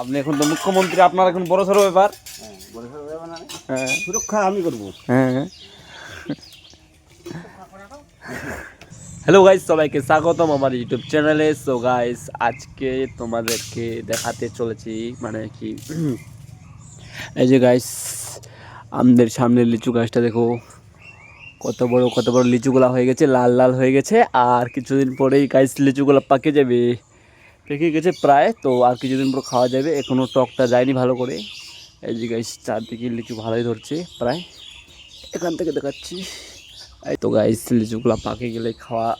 আপনি এখন তো মুখ্যমন্ত্রী, আপনার এখন বড় সড়ো ব্যাপার। হ্যাঁ, সুরক্ষা আমি করবো। হ্যাঁ। হ্যালো গাইস, সবাইকে স্বাগতম আমার ইউটিউব চ্যানেলে। সো গাইস, আজকে তোমাদেরকে দেখাতে চলেছি মানে কি, এই যে গাইস আমাদের সামনে লিচু গাছটা দেখো, কত বড় লিচুগুলা হয়ে গেছে, লাল লাল হয়ে গেছে। আর কিছুদিন পরেই গাইস লিচুগুলো পাকে যাবে, পেকে গেছে প্রায়। তো আর কিছুদিন পর খাওয়া যাবে, এখনও টকটা যায়নি ভালো করে। এই যে গাইস চারদিকে লিচু ভালোই ধরছে, প্রায় এখান থেকে দেখাচ্ছি। এই তো গাইস লিচুগুলো পাকে গেলে খাওয়া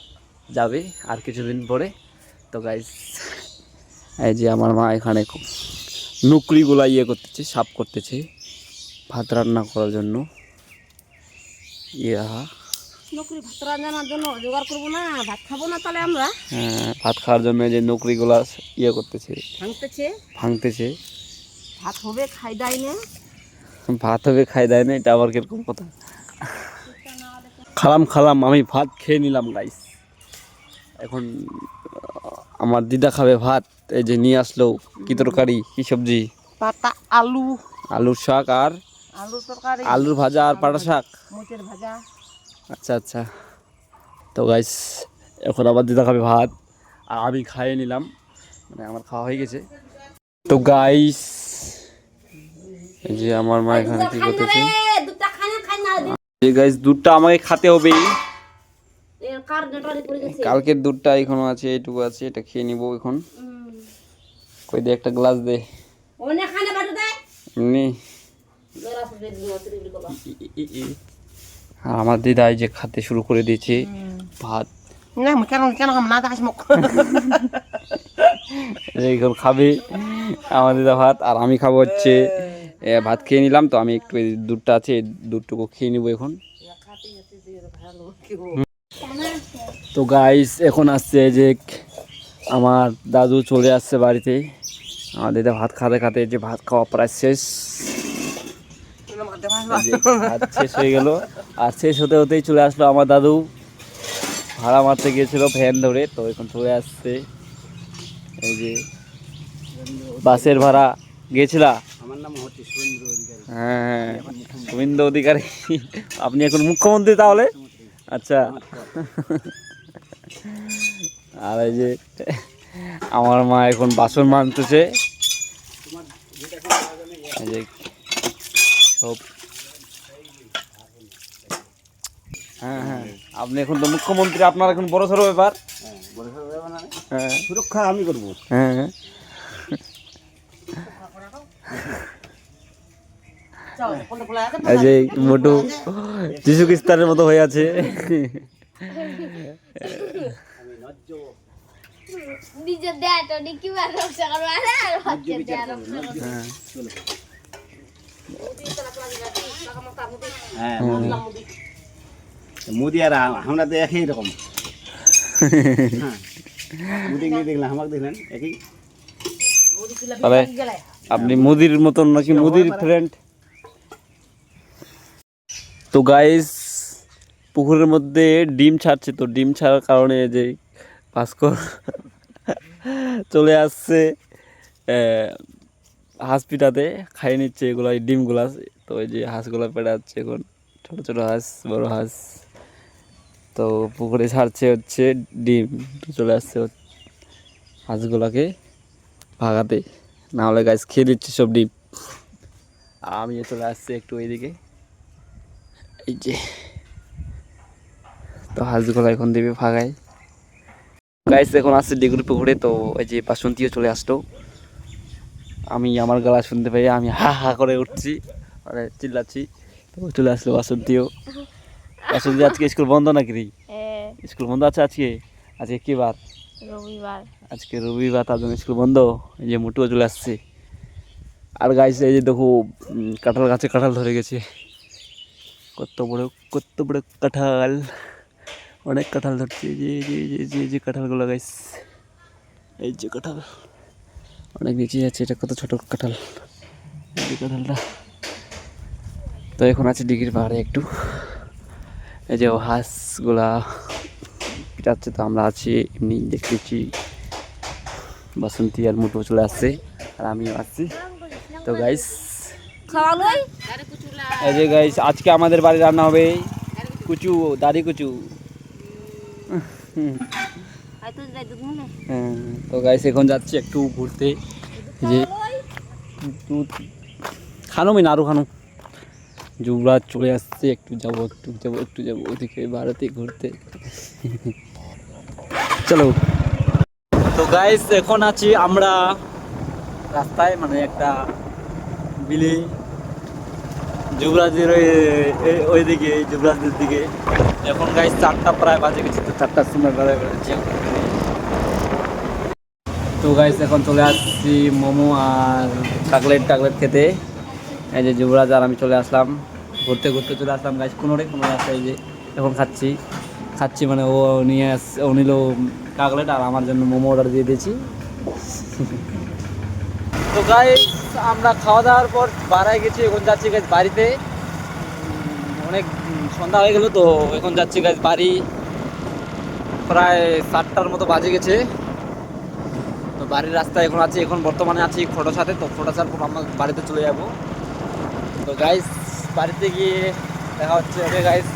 যাবে আর কিছুদিন পরে। তো গাইস এই যে আমার মা এখানে নুকরিগুলা করতেছে, সাফ করতেছে ভাত রান্না করার জন্য। নকরি ভাত রান্নার জন্য জোগাড় করবো না, ভাত খাবো না তাহলে আমরা। হ্যাঁ, ভাত খাওয়ার জন্য যে নুকরিগুলা করতেছে, ভাঙতেছে। ভাত হবে খাই দেয় না, ভাত হবে খাই দেয় না, এটা আবার কিরকম কথা? খালাম আমি ভাত খেয়ে নিলাম গাইস। এখন আমার দিদা খাবে ভাত। এই যে নিয়ে আসলো কি তরকারি, কি সবজি? পাতা আলু, আলুর শাক আর আলুর তরকারি, আলুর ভাজা আর পাটা শাক। মুচের ভাজা। আচ্ছা। তো গাইস এখন আবার দিদা খাবে ভাত আর আমি খাইয়ে নিলাম, মানে আমার খাওয়া হয়ে গেছে। তো গাইস এই যে আমার মা এখানে কি করতেছে, এই গাইস দুধটা আমাকে খেতে হবে। কালকের দুধটা এখনো আছে, এইটুকু আছে, এটা খেয়ে নিবো এখন। কই দে একটা গ্লাস দে। এমনি আর আমার দিদা এই যে খেতে শুরু করে দিয়েছে ভাত। এখন খাবে আমার দিদা ভাত, আর আমি খাবো হচ্ছে ভাত খেয়ে নিলাম। তো আমি একটু দুধটা আছে, দুধটুকু খেয়ে নিবো এখন। তো গাইস এখন আসছে যে আমার দাদু চলে আসছে বাড়িতে। আমার দিদা ভাত খাতে যে ভাত খাওয়া প্রায় শেষ, ভাত শেষ হয়ে গেল। আর শেষ হতেই চলে আসলো আমার দাদু, ভাড়া মারতে গিয়েছিল ভ্যান ধরে, তো এখন চলে আসছে। এই যে বাসের ভাড়া গিয়েছিলা? আমার নাম হচ্ছে শুভেন্দ্র অধিকারী। হ্যাঁ, শুভেন্দু অধিকারী। আপনি এখন মুখ্যমন্ত্রী তাহলে? আচ্ছা। আর এই যে আমার মা এখন বাসন মানতেছে, এই যে সব। হ্যাঁ, আপনি এখন তো মুখ্যমন্ত্রী, আপনার এখন বড় সড়ো ব্যাপার। হ্যাঁ, সুরক্ষা আমি করবো। হ্যাঁ। এই যে মোটু যিশু খ্রিস্টানের মতো হয়ে আছে। মোদি আর আমরা তো একই রকম। মোদি দেখলেন, আমাকে দেখলেন একই। আপনি মোদির মতন নাকি মোদির ফ্রেন্ড? তো গাইস পুকুরের মধ্যে ডিম ছাড়ছে, তো ডিম ছাড়ার কারণে যে ভাস্কর চলে আসছে হাঁস পিটাতে, খাইয়ে নিচ্ছে এগুলো, এই ডিমগুলা। তো এই যে হাঁসগুলা পেটাচ্ছে এখন, ছোট হাঁস, বড় হাঁস। তো পুকুরে ছাড়ছে হচ্ছে ডিম, চলে আসছে হাঁসগুলাকে ভাগাতে, না হলে গাছ খেয়ে দিচ্ছে সব ডিম। আমি চলে আসছি একটু এইদিকে, এই যে তো হাঁসগুলো এখন দেবে ভাগায়। গাইস এখন আসছে ডিগুর পুকুরে। তো এই যে বাসন্তীও চলে আসতো, আমি আমার গলা শুনতে পাই, আমি হা করে উঠছি, মানে চিল্লাচ্ছি। তো চলে আসলো বাসন্তীও। বাসন্তী আজকে স্কুল বন্ধ নাকি রে? স্কুল বন্ধ আছে আজকে? আজকে কি বার? রবিবার। আজকে রবিবার, তার জন্য স্কুল বন্ধ। এই যে মোটুও চলে আসছে। আর গাইস এই যে দেখো কাঁঠাল গাছে কাঁঠাল ধরে গেছে, কত বড় কাঁঠাল, অনেক কাঁঠাল ধরছে। যে কাঁঠালগুলো গাইস, এই যে কাঁঠাল অনেক নিচে যাচ্ছে, এটা কত ছোট কাঁঠাল, এই কাঁঠালটা। তো এখন আছে ডিগ্রির পাহাড়ে একটু, এই যে হাঁসগুলা পিটাচ্ছে, তো আমরা আছি এমনি দেখতেছি। বাসন্তী আর মোটু চলে আসছে, আর আমিও আসছি। তো গাইস খাওয়ালোই এই যে গাইস আজকে আমাদের বাড়ি রান্না হবে কুচু, দাড়ি কুচু। হয়তো যাই দুধ মনে হ্যাঁ, তো গাইস এখন যাচ্ছি একটু ঘুরতে। এই যে দুধ খানো মি নাড়ু খানো, যুবরাজ চলে আসছে। একটু যাবো ওদিকে ভারতে ঘুরতে। চলো। তো গাইস এখন আছি আমরা রাস্তায়, মানে একটা বিলে, যুবরাজের ওই দিকে, যুবরাজের দিকে। এখন গাইস 4টা প্রায় বাজে গেছে, তো 4টার সময় বেড়াচ্ছি। তো গাইস এখন চলে আসছি মোমো আর কাকলেট খেতে। এই যে যুবরাজ আর আমি চলে আসলাম, ঘুরতে চলে আসলাম গাইস। কোনো রাস্তায় এই যে এখন খাচ্ছি মানে ও ও নিল কাকলেট আর আমার জন্য মোমো অর্ডার দিয়ে দিয়েছি। তো গাইস আমরা খাওয়া দাওয়ার পর বাড়ায় গেছি, এখন যাচ্ছি গাইস বাড়িতে। অনেক সন্ধ্যা হয়ে গেল, তো এখন যাচ্ছি গাইস বাড়ি। প্রায় 7টার মতো বাজে গেছে। তো বাড়ির রাস্তায় এখন আছি, এখন বর্তমানে আছি ফটো সাথে। তো ফটো সার পর আমরা বাড়িতে চলে যাব। তো গাইস বাড়িতে গিয়ে দেখা হচ্ছে। Okay guys.